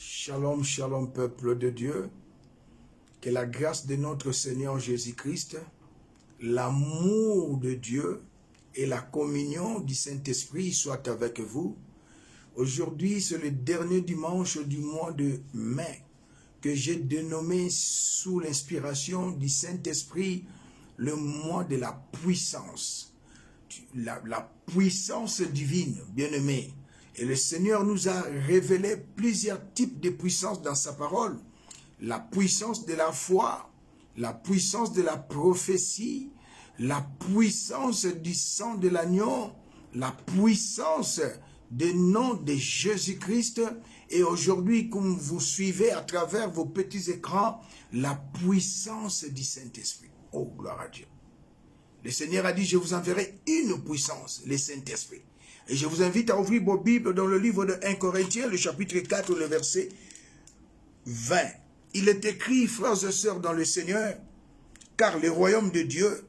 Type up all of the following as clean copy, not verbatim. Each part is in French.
Shalom, shalom, peuple de Dieu. Que la grâce de notre Seigneur Jésus-Christ, l'amour de Dieu et la communion du Saint-Esprit soient avec vous. Aujourd'hui, c'est le dernier dimanche du mois de mai que j'ai dénommé sous l'inspiration du Saint-Esprit le mois de la puissance. La puissance divine, bien-aimés. Et le Seigneur nous a révélé plusieurs types de puissance dans sa parole. La puissance de la foi, la puissance de la prophétie, la puissance du sang de l'agneau, la puissance du nom de Jésus-Christ. Et aujourd'hui, comme vous suivez à travers vos petits écrans, la puissance du Saint-Esprit. Oh, gloire à Dieu. Le Seigneur a dit, je vous enverrai une puissance, le Saint-Esprit. Et je vous invite à ouvrir vos Bibles dans le livre de 1 Corinthiens, le chapitre 4, le verset 20. Il est écrit, frères et sœurs dans le Seigneur, car le royaume de Dieu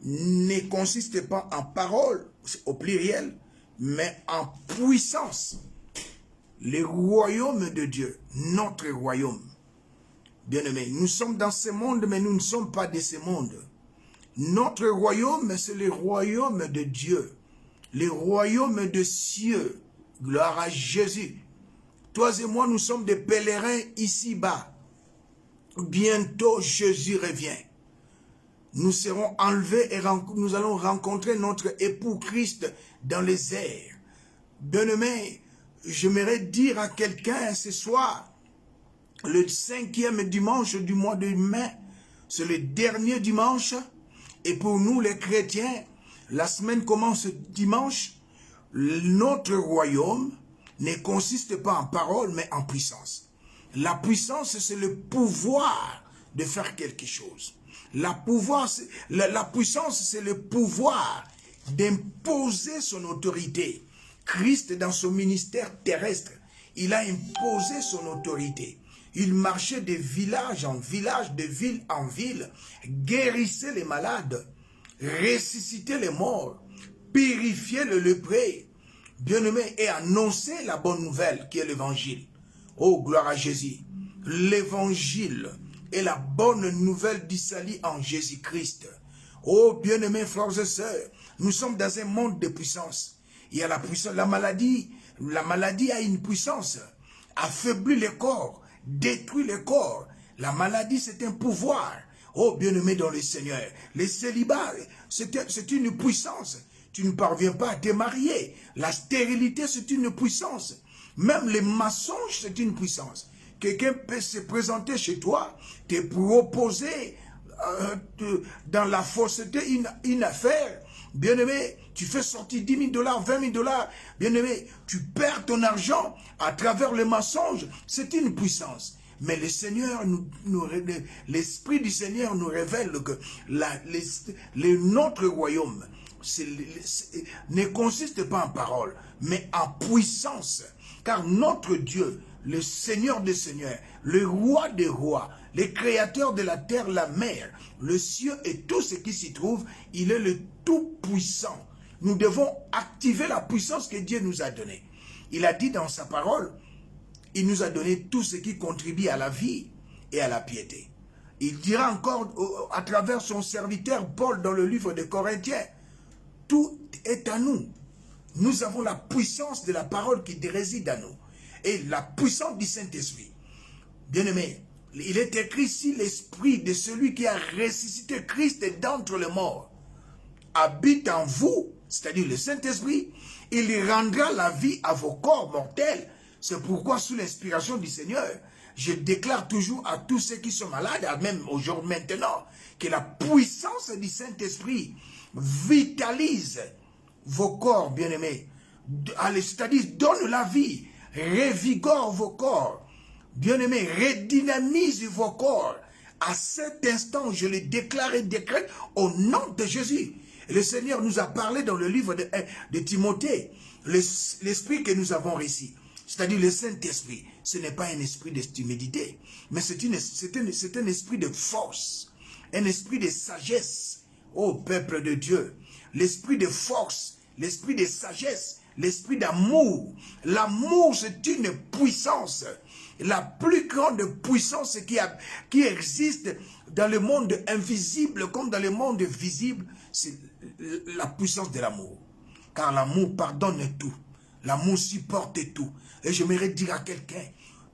ne consiste pas en parole, au pluriel, mais en puissance. Le royaume de Dieu, notre royaume. Bien-aimés, nous sommes dans ce monde, mais nous ne sommes pas de ce monde. Notre royaume, c'est le royaume de Dieu. Le royaume des cieux. Gloire à Jésus. Toi et moi, nous sommes des pèlerins ici-bas. Bientôt, Jésus revient. Nous serons enlevés et nous allons rencontrer notre époux Christ dans les airs. Bien-aimé, j'aimerais dire à quelqu'un ce soir, le 5e dimanche du mois de mai, c'est le dernier dimanche, et pour nous les chrétiens, la semaine commence dimanche. Notre royaume ne consiste pas en parole, mais en puissance. La puissance, c'est le pouvoir de faire quelque chose. La puissance, c'est le pouvoir d'imposer son autorité. Christ, dans son ministère terrestre, il a imposé son autorité. Il marchait de village en village, de ville en ville, guérissait les malades, ressuscitait les morts, purifiait le lépreux, bien-aimé, et annonçait la bonne nouvelle qui est l'évangile. Oh, gloire à Jésus. L'évangile est la bonne nouvelle du salut en Jésus-Christ. Oh, bien-aimés frères et sœurs, nous sommes dans un monde de puissance. Il y a la puissance, la maladie a une puissance, affaiblit le corps, détruit le corps. La maladie, c'est un pouvoir. Oh, bien-aimé dans le Seigneur, le célibat, c'est une puissance. Tu ne parviens pas à te marier. La stérilité, c'est une puissance. Même les mensonges, c'est une puissance. Quelqu'un peut se présenter chez toi, te proposer dans la fausseté une affaire. Bien-aimé, tu fais sortir 10 000 $, 20 000 $. Bien-aimé, tu perds ton argent à travers les mensonges. C'est une puissance. Mais le Seigneur, l'Esprit du Seigneur nous révèle que notre royaume ne consiste pas en parole, mais en puissance. Car notre Dieu, le Seigneur des Seigneurs, le Roi des Rois, le Créateur de la terre, la mer, le ciel et tout ce qui s'y trouve, il est le Tout-Puissant. Nous devons activer la puissance que Dieu nous a donnée. Il a dit dans sa parole, il nous a donné tout ce qui contribue à la vie et à la piété. Il dira encore à travers son serviteur Paul dans le livre des Corinthiens, tout est à nous. Nous avons la puissance de la parole qui réside en nous. Et la puissance du Saint-Esprit. Bien-aimé, il est écrit ici, l'esprit de celui qui a ressuscité Christ d'entre les morts habite en vous, c'est-à-dire le Saint-Esprit, il rendra la vie à vos corps mortels. C'est pourquoi, sous l'inspiration du Seigneur, je déclare toujours à tous ceux qui sont malades, même aujourd'hui maintenant, que la puissance du Saint-Esprit vitalise vos corps, bien-aimés. C'est-à-dire, donne la vie, revigore vos corps. Bien-aimés, redynamise vos corps. À cet instant, je le déclare et décrète au nom de Jésus. Et le Seigneur nous a parlé dans le livre de Timothée, l'esprit que nous avons reçu. C'est-à-dire le Saint-Esprit. Ce n'est pas un esprit de timidité, mais c'est un esprit de force, un esprit de sagesse. Ô peuple de Dieu, l'esprit de force, l'esprit de sagesse, l'esprit d'amour. L'amour, c'est une puissance. La plus grande puissance qui existe dans le monde invisible comme dans le monde visible, c'est la puissance de l'amour. Car l'amour pardonne tout. L'amour supporte tout. Et j'aimerais dire à quelqu'un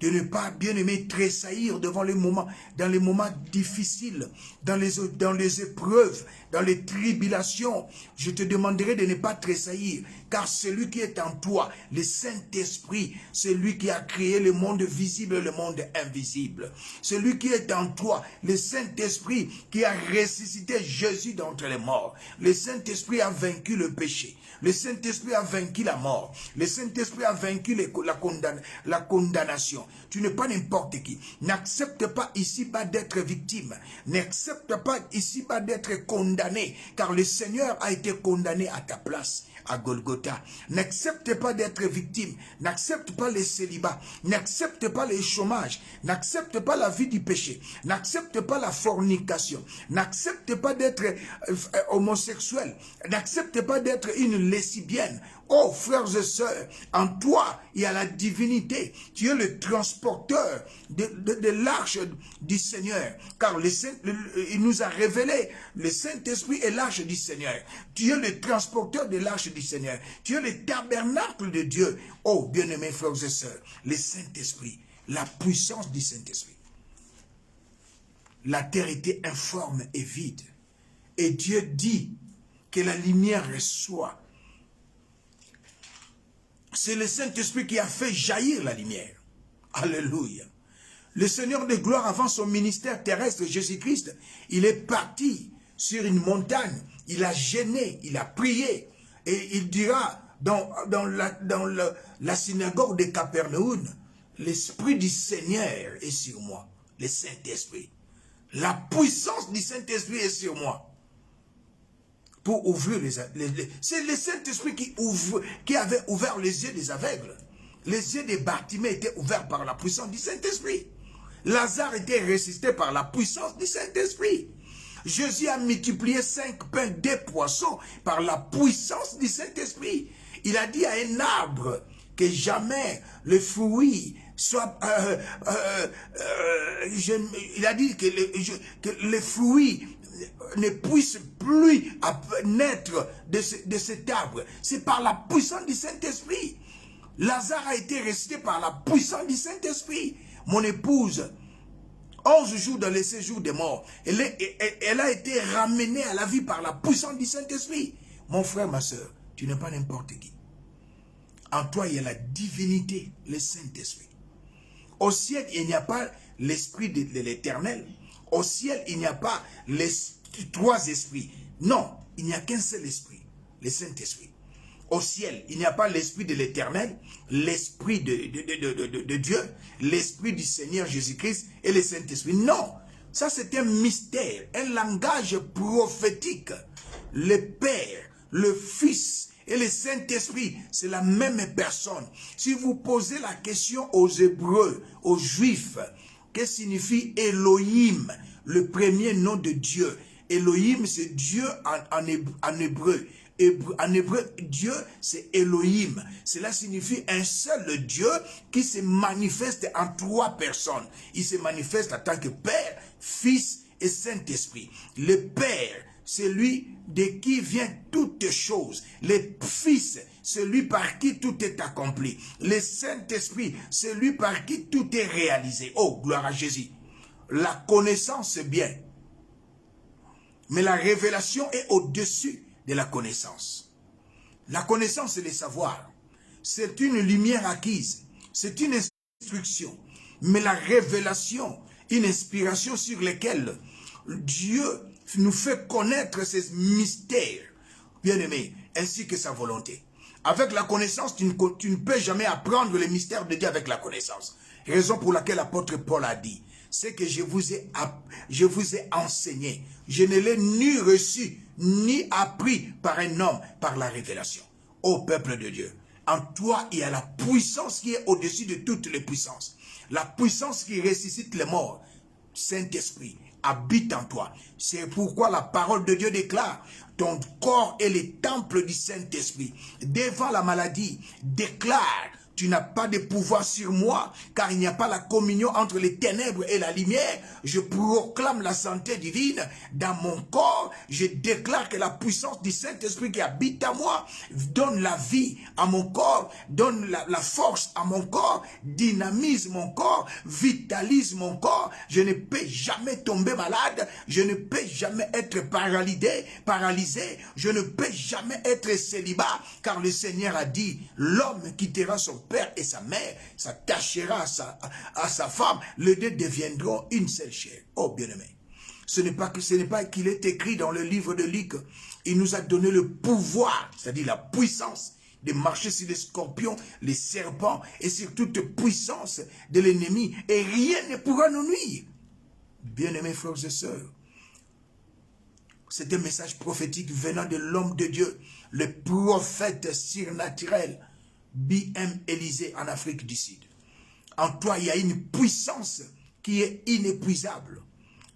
de ne pas, bien aimé, tressaillir devant les moments, dans les moments difficiles, dans les épreuves, dans les tribulations. Je te demanderai de ne pas tressaillir, car celui qui est en toi, le Saint-Esprit, c'est lui qui a créé le monde visible et le monde invisible. Celui qui est en toi, le Saint-Esprit qui a ressuscité Jésus d'entre les morts. Le Saint-Esprit a vaincu le péché. Le Saint-Esprit a vaincu la mort. Le Saint-Esprit a vaincu la condamnation. Tu n'es pas n'importe qui. N'accepte pas ici-bas d'être victime. N'accepte pas ici-bas d'être condamné. Car le Seigneur a été condamné à ta place à Golgotha. N'accepte pas d'être victime. N'accepte pas les célibats. N'accepte pas les chômages. N'accepte pas la vie du péché. N'accepte pas la fornication. N'accepte pas d'être homosexuel. N'accepte pas d'être une lesbienne. Oh, frères et sœurs, en toi, il y a la divinité. Tu es le transporteur de l'arche du Seigneur. Car il nous a révélé, le Saint-Esprit est l'arche du Seigneur. Tu es le transporteur de l'arche du Seigneur. Tu es le tabernacle de Dieu. Oh, bien-aimés frères et sœurs, le Saint-Esprit, la puissance du Saint-Esprit. La terre était informe et vide. Et Dieu dit que la lumière soit. C'est le Saint-Esprit qui a fait jaillir la lumière. Alléluia. Le Seigneur de gloire, avant son ministère terrestre, Jésus-Christ, il est parti sur une montagne. Il a jeûné, il a prié. Et il dira dans la synagogue de Capernaum, l'Esprit du Seigneur est sur moi. Le Saint-Esprit. La puissance du Saint-Esprit est sur moi. Pour ouvrir c'est le Saint-Esprit qui avait ouvert les yeux des aveugles. Les yeux des Bartimée étaient ouverts par la puissance du Saint-Esprit. Lazare était ressuscité par la puissance du Saint-Esprit. Jésus a multiplié 5 pains, 2 poissons par la puissance du Saint-Esprit. Il a dit à un arbre que jamais le fruit soit... il a dit que les fruits ne puissent plus naître de cet arbre. C'est par la puissance du Saint-Esprit. Lazare a été ressuscité par la puissance du Saint-Esprit. Mon épouse, 11 jours dans le séjour des morts, elle a été ramenée à la vie par la puissance du Saint-Esprit. Mon frère, ma soeur, tu n'es pas n'importe qui. En toi, il y a la divinité, le Saint-Esprit. Au ciel, il n'y a pas l'esprit de l'Éternel. Au ciel, il n'y a pas les 3 esprits. Non, il n'y a qu'un seul esprit, le Saint-Esprit. Au ciel, il n'y a pas l'esprit de l'Éternel, l'esprit de Dieu, l'esprit du Seigneur Jésus-Christ et le Saint-Esprit. Non, ça c'est un mystère, un langage prophétique. Le Père, le Fils et le Saint-Esprit, c'est la même personne. Si vous posez la question aux Hébreux, aux Juifs, que signifie Elohim, le premier nom de Dieu? Elohim, c'est Dieu en hébreu. En hébreu, Dieu, c'est Elohim. Cela signifie un seul Dieu qui se manifeste en 3 personnes. Il se manifeste en tant que Père, Fils et Saint-Esprit. Le Père, c'est lui de qui vient toutes choses. Le Fils, c'est lui par qui tout est accompli. Le Saint-Esprit, c'est lui par qui tout est réalisé. Oh, gloire à Jésus. La connaissance, c'est bien. Mais la révélation est au-dessus de la connaissance. La connaissance, c'est le savoir. C'est une lumière acquise. C'est une instruction. Mais la révélation, une inspiration sur laquelle Dieu nous fait connaître ses mystères, bien-aimés, ainsi que sa volonté. Avec la connaissance, tu ne peux jamais apprendre les mystères de Dieu avec la connaissance. Raison pour laquelle l'apôtre Paul a dit, c'est que je vous ai enseigné. Je ne l'ai ni reçu, ni appris par un homme, par la révélation. Ô peuple de Dieu, en toi, il y a la puissance qui est au-dessus de toutes les puissances. La puissance qui ressuscite les morts. Saint-Esprit, habite en toi. C'est pourquoi la parole de Dieu déclare, ton corps est le temple du Saint-Esprit. Devant la maladie, déclare, tu n'as pas de pouvoir sur moi, car il n'y a pas la communion entre les ténèbres et la lumière. Je proclame la santé divine dans mon corps. Je déclare que la puissance du Saint-Esprit qui habite en moi donne la vie à mon corps, donne la force à mon corps, dynamise mon corps, vitalise mon corps. Je ne peux jamais tomber malade. Je ne peux jamais être paralysé. Je ne peux jamais être célibat, car le Seigneur a dit, l'homme quittera son père et sa mère, s'attachera à sa femme, les deux deviendront une seule chair. Oh bien-aimé, ce n'est pas qu'il est écrit dans le livre de Luc, il nous a donné le pouvoir, c'est-à-dire la puissance de marcher sur les scorpions, les serpents et sur toute puissance de l'ennemi, et rien ne pourra nous nuire. Bien-aimés frères et sœurs, c'est un message prophétique venant de l'homme de Dieu, le prophète surnaturel, B.M. Élysée en Afrique du Sud. En toi, il y a une puissance qui est inépuisable,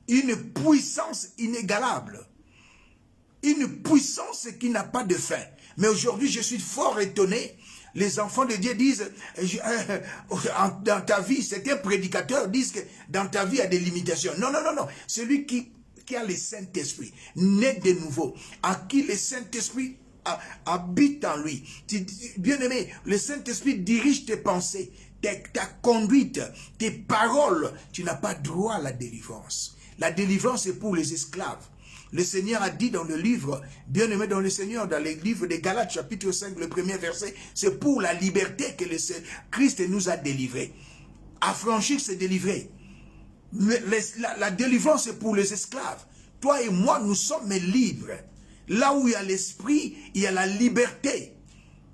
une puissance inégalable, une puissance qui n'a pas de fin. Mais aujourd'hui, je suis fort étonné. Les enfants de Dieu disent, dans ta vie, certains prédicateurs disent que dans ta vie, il y a des limitations. Non, non, non, non. Celui qui a le Saint-Esprit, né de nouveau, à qui le Saint-Esprit habite en lui. Bien-aimé, le Saint-Esprit dirige tes pensées, ta conduite, tes paroles. Tu n'as pas droit à la délivrance. La délivrance est pour les esclaves. Le Seigneur a dit dans le livre, bien-aimé dans le Seigneur, dans le livre de Galates, chapitre 5, le premier verset, c'est pour la liberté que le Christ nous a délivrés. Affranchir, c'est délivrer. La délivrance est pour les esclaves. Toi et moi, nous sommes libres. Là où il y a l'esprit, il y a la liberté.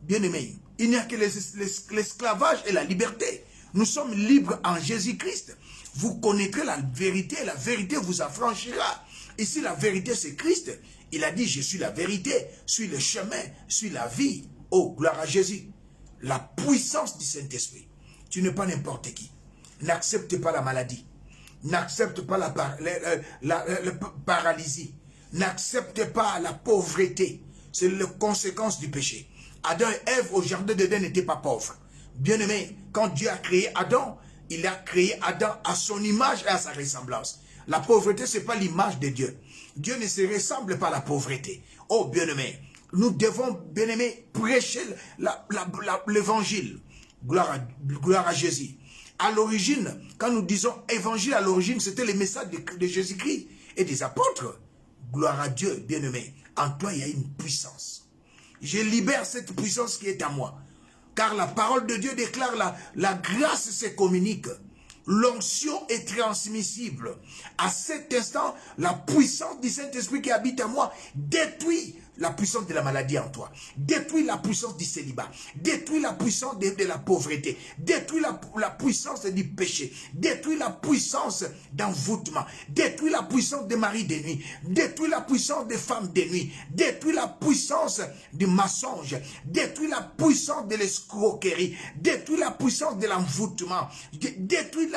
Bien-aimé, il n'y a que l'esclavage et la liberté. Nous sommes libres en Jésus-Christ. Vous connaîtrez la vérité vous affranchira. Ici, la vérité, c'est Christ. Il a dit, je suis la vérité, je suis le chemin, je suis la vie. Oh, gloire à Jésus. La puissance du Saint-Esprit. Tu n'es pas n'importe qui. N'accepte pas la maladie. N'accepte pas la paralysie. N'accepte pas la pauvreté. C'est la conséquence du péché. Adam et Ève au jardin d'Éden n'étaient pas pauvres. Bien-aimé, quand Dieu a créé Adam, il a créé Adam à son image et à sa ressemblance. La pauvreté, ce n'est pas l'image de Dieu. Dieu ne se ressemble pas à la pauvreté. Oh, bien-aimé, nous devons, bien-aimé, prêcher l'évangile. Gloire à Jésus. À l'origine, quand nous disons évangile à l'origine, c'était le message de Jésus-Christ et des apôtres. Gloire à Dieu, bien-aimé. En toi, il y a une puissance. Je libère cette puissance qui est à moi. Car la parole de Dieu déclare la grâce se communique. L'onction est transmissible. À cet instant, la puissance du Saint-Esprit qui habite en moi détruit la puissance de la maladie en toi. Détruit la puissance du célibat. Détruit la puissance de la pauvreté. Détruit la puissance du péché. Détruit la puissance d'envoûtement. Détruit la puissance des maris de nuit. Détruit la puissance des femmes de nuit. Détruit la puissance du mensonge. Détruit la puissance de l'escroquerie. Détruit la puissance de l'envoûtement. Détruit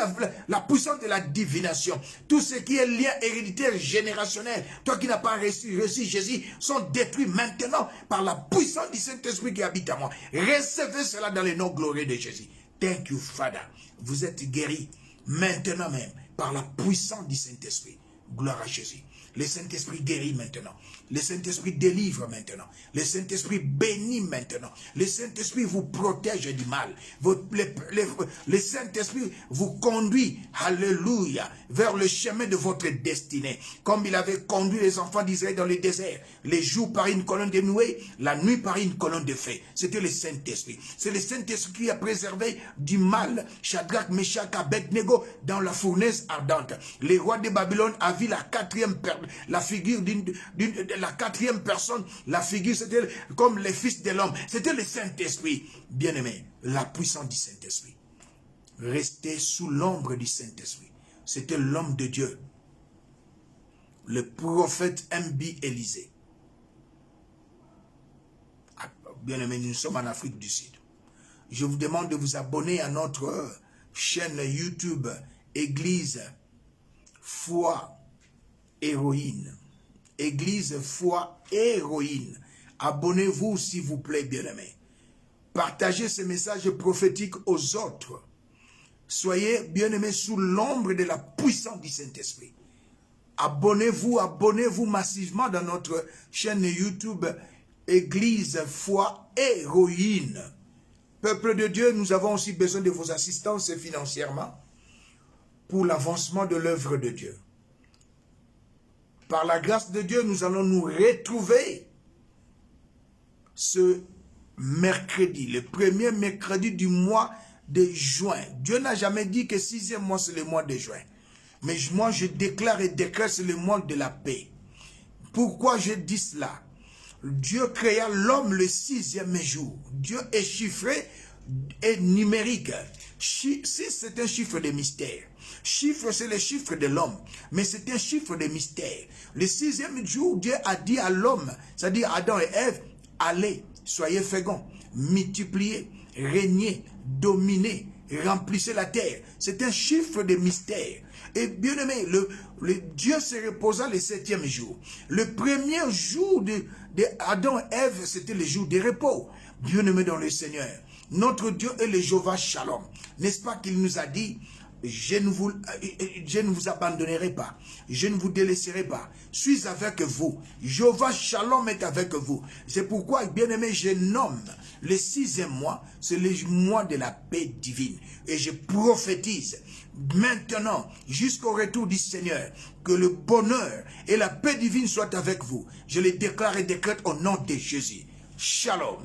la puissance de la divination. Tout ce qui est lien héréditaire générationnel, toi qui n'as pas reçu Jésus, sont détruits maintenant par la puissance du Saint-Esprit qui habite en moi. Recevez cela dans le nom glorieux de Jésus. Thank you, Father. Vous êtes guéris maintenant même par la puissance du Saint-Esprit. Gloire à Jésus. Le Saint-Esprit guérit maintenant. Le Saint-Esprit délivre maintenant. Le Saint-Esprit bénit maintenant. Le Saint-Esprit vous protège du mal. Le Saint-Esprit vous conduit, alléluia, vers le chemin de votre destinée. Comme il avait conduit les enfants d'Israël dans le désert. Les jours par une colonne de nuée, la nuit par une colonne de feu. C'était le Saint-Esprit. C'est le Saint-Esprit qui a préservé du mal Shadrach, Meshach, Abednego dans la fournaise ardente. Les rois de Babylone a vu la figure de la quatrième personne, la figure c'était comme les fils de l'homme, c'était le Saint-Esprit. Bien-aimé, la puissance du Saint-Esprit. Restez sous l'ombre du Saint-Esprit. C'était l'homme de Dieu, le prophète M.B. Élysée. Bien-aimé, nous sommes en Afrique du Sud. Je vous demande de vous abonner à notre chaîne YouTube Église Foi héroïne. Église foi héroïne. Abonnez-vous s'il vous plaît, bien-aimés. Partagez ce message prophétique aux autres. Soyez bien-aimés sous l'ombre de la puissance du Saint-Esprit. Abonnez-vous massivement dans notre chaîne YouTube Église foi héroïne. Peuple de Dieu, nous avons aussi besoin de vos assistances financièrement pour l'avancement de l'œuvre de Dieu. Par la grâce de Dieu, nous allons nous retrouver ce mercredi, le premier mercredi du mois de juin. Dieu n'a jamais dit que 6e mois, c'est le mois de juin. Mais moi, je déclare et décrète, c'est le mois de la paix. Pourquoi je dis cela? Dieu créa l'homme le 6e jour. Dieu est chiffré et numérique. 6, c'est un chiffre de mystère. Chiffre, c'est le chiffre de l'homme. Mais c'est un chiffre de mystère. Le 6e jour, Dieu a dit à l'homme, c'est-à-dire Adam et Ève, allez, soyez féconds, multipliez, régnez, dominez, remplissez la terre. C'est un chiffre de mystère. Et bien aimé, Dieu se reposa le 7e jour. Le premier jour de Adam et Ève, c'était le jour de repos. Bien aimé dans le Seigneur. Notre Dieu est le Jéhovah Shalom. N'est-ce pas qu'il nous a dit, je ne vous abandonnerai pas. Je ne vous délaisserai pas. Suis avec vous. Jéhovah Shalom est avec vous. C'est pourquoi, bien aimé, je nomme le 6e mois, c'est le mois de la paix divine. Et je prophétise maintenant, jusqu'au retour du Seigneur, que le bonheur et la paix divine soient avec vous. Je les déclare et décrète au nom de Jésus. Shalom.